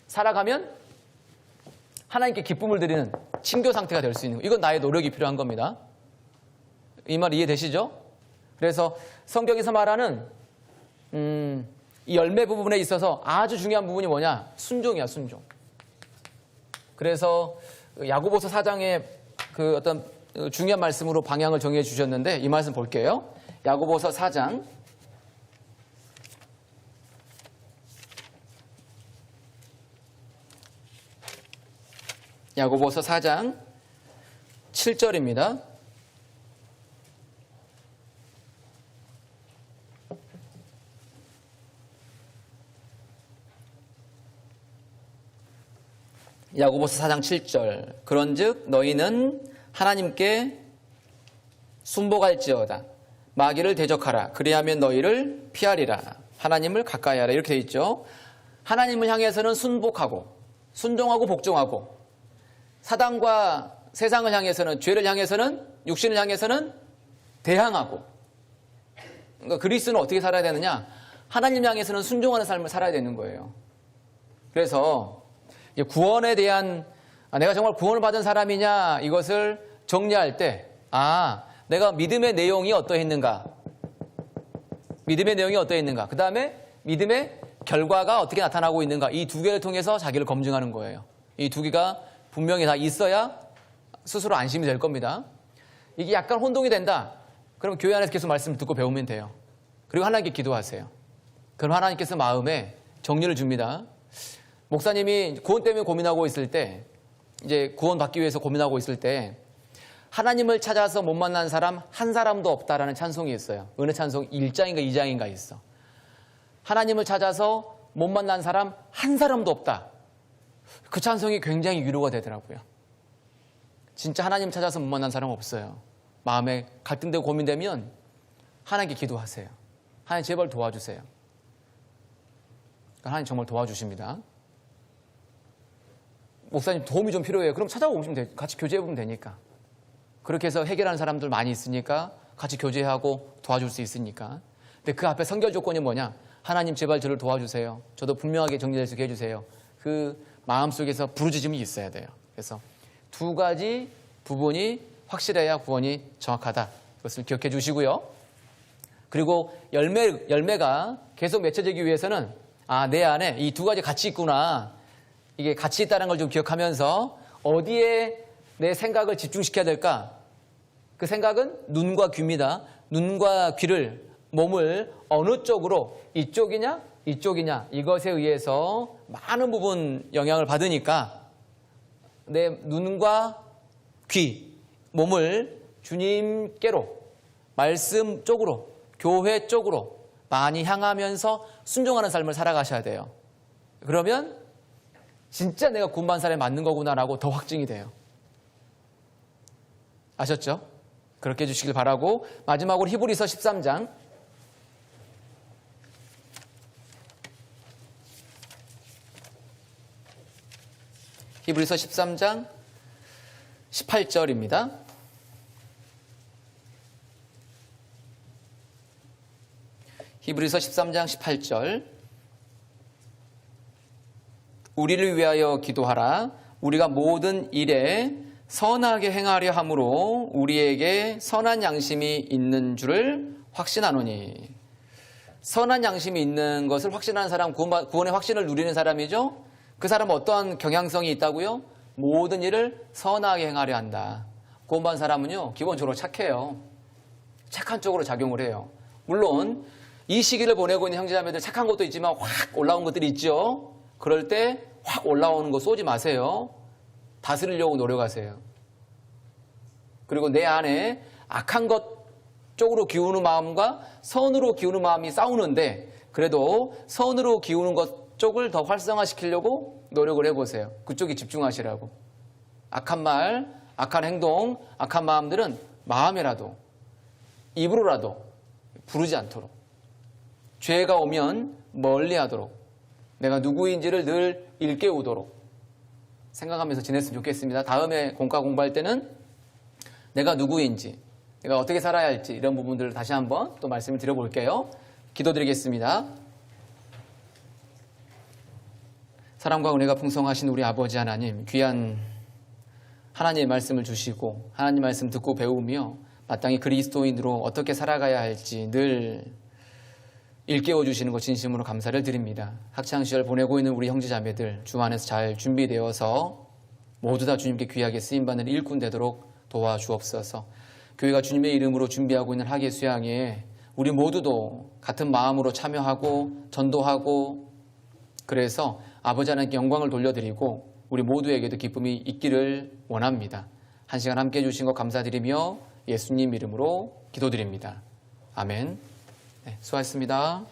살아가면 하나님께 기쁨을 드리는 친교 상태가 될 수 있는 거예요. 이건 나의 노력이 필요한 겁니다. 이 말 이해되시죠? 그래서 성경에서 말하는 이 열매 부분에 있어서 아주 중요한 부분이 뭐냐? 순종이야, 순종. 그래서 야고보서 4장에 그 어떤 중요한 말씀으로 방향을 정해 주셨는데 이 말씀 볼게요. 야고보서 4장 야고보서 4장 7절입니다. 야고보서 4장 7절. 그런즉 너희는 하나님께 순복할지어다. 마귀를 대적하라. 그리하면 너희를 피하리라. 하나님을 가까이 하라. 이렇게 되어 있죠. 하나님을 향해서는 순복하고 순종하고 복종하고, 사단과 세상을 향해서는, 죄를 향해서는, 육신을 향해서는 대항하고. 그러니까 그리스도는 어떻게 살아야 되느냐? 하나님 향해서는 순종하는 삶을 살아야 되는 거예요. 그래서 구원에 대한, 내가 정말 구원을 받은 사람이냐, 이것을 정리할 때, 내가 믿음의 내용이 어떠했는가, 믿음의 내용이 어떠했는가, 그 다음에 믿음의 결과가 어떻게 나타나고 있는가, 이 두 개를 통해서 자기를 검증하는 거예요. 이 두 개가 분명히 다 있어야 스스로 안심이 될 겁니다. 이게 약간 혼동이 된다. 그럼 교회 안에서 계속 말씀을 듣고 배우면 돼요. 그리고 하나님께 기도하세요. 그럼 하나님께서 마음에 정리를 줍니다. 목사님이 구원 때문에 고민하고 있을 때, 이제 구원 받기 위해서 고민하고 있을 때 하나님을 찾아서 못 만난 사람 한 사람도 없다라는 찬송이 있어요. 은혜 찬송 1장인가 2장인가 있어. 하나님을 찾아서 못 만난 사람 한 사람도 없다. 그 찬송이 굉장히 위로가 되더라고요. 진짜 하나님 찾아서 못 만난 사람 없어요. 마음에 갈등되고 고민되면 하나님께 기도하세요. 하나님 제발 도와주세요. 하나님 정말 도와주십니다. 목사님 도움이 좀 필요해요. 그럼 찾아오시면 돼요. 같이 교제해보면 되니까. 그렇게 해서 해결하는 사람들 많이 있으니까 같이 교제하고 도와줄 수 있으니까. 근데 그 앞에 선결 조건이 뭐냐? 하나님 제발 저를 도와주세요. 저도 분명하게 정리될 수 있게 해주세요. 그 마음속에서 부르짖음이 있어야 돼요. 그래서 두 가지 부분이 확실해야 구원이 정확하다. 그것을 기억해 주시고요. 그리고 열매가 계속 맺혀지기 위해서는 내 안에 이 두 가지 같이 있구나. 이게 같이 있다는 걸 좀 기억하면서 어디에 내 생각을 집중시켜야 될까? 그 생각은 눈과 귀입니다. 눈과 귀를, 몸을 어느 쪽으로, 이쪽이냐 이쪽이냐, 이것에 의해서 많은 부분 영향을 받으니까 내 눈과 귀, 몸을 주님께로, 말씀 쪽으로, 교회 쪽으로 많이 향하면서 순종하는 삶을 살아가셔야 돼요. 그러면 진짜 내가 구원받은 사람이 맞는 거구나라고 더 확증이 돼요. 아셨죠? 그렇게 해주시길 바라고, 마지막으로 히브리서 13장 히브리서 13장 18절입니다. 히브리서 13장 18절. 우리를 위하여 기도하라. 우리가 모든 일에 선하게 행하려 함으로 우리에게 선한 양심이 있는 줄을 확신하노니. 선한 양심이 있는 것을 확신하는 사람, 구원의 확신을 누리는 사람이죠. 그 사람은 어떠한 경향성이 있다고요? 모든 일을 선하게 행하려 한다. 구원받은 사람은요, 기본적으로 착해요. 착한 쪽으로 작용을 해요. 물론 이 시기를 보내고 있는 형제자매들 착한 것도 있지만 확 올라온 것들이 있죠. 그럴 때 확 올라오는 거 쏘지 마세요. 다스리려고 노력하세요. 그리고 내 안에 악한 것 쪽으로 기우는 마음과 선으로 기우는 마음이 싸우는데, 그래도 선으로 기우는 것 쪽을 더 활성화시키려고 노력을 해보세요. 그쪽에 집중하시라고. 악한 말, 악한 행동, 악한 마음들은 마음에라도, 입으로라도 부르지 않도록, 죄가 오면 멀리하도록, 내가 누구인지를 늘 일깨우도록 생각하면서 지냈으면 좋겠습니다. 다음에 공과 공부할 때는 내가 누구인지, 내가 어떻게 살아야 할지, 이런 부분들을 다시 한번 또 말씀을 드려볼게요. 기도드리겠습니다. 사랑과 은혜가 풍성하신 우리 아버지 하나님, 귀한 하나님의 말씀을 주시고 하나님 말씀 듣고 배우며 마땅히 그리스도인으로 어떻게 살아가야 할지 늘 일깨워 주시는 것 진심으로 감사를 드립니다. 학창시절 보내고 있는 우리 형제자매들 주 안에서 잘 준비되어서 모두 다 주님께 귀하게 쓰임받는 일꾼 되도록 도와주옵소서. 교회가 주님의 이름으로 준비하고 있는 학예 수양에 우리 모두도 같은 마음으로 참여하고 전도하고, 그래서 아버지 하나님께 영광을 돌려드리고 우리 모두에게도 기쁨이 있기를 원합니다. 한 시간 함께 해주신 것 감사드리며 예수님 이름으로 기도드립니다. 아멘. 네, 수고하셨습니다.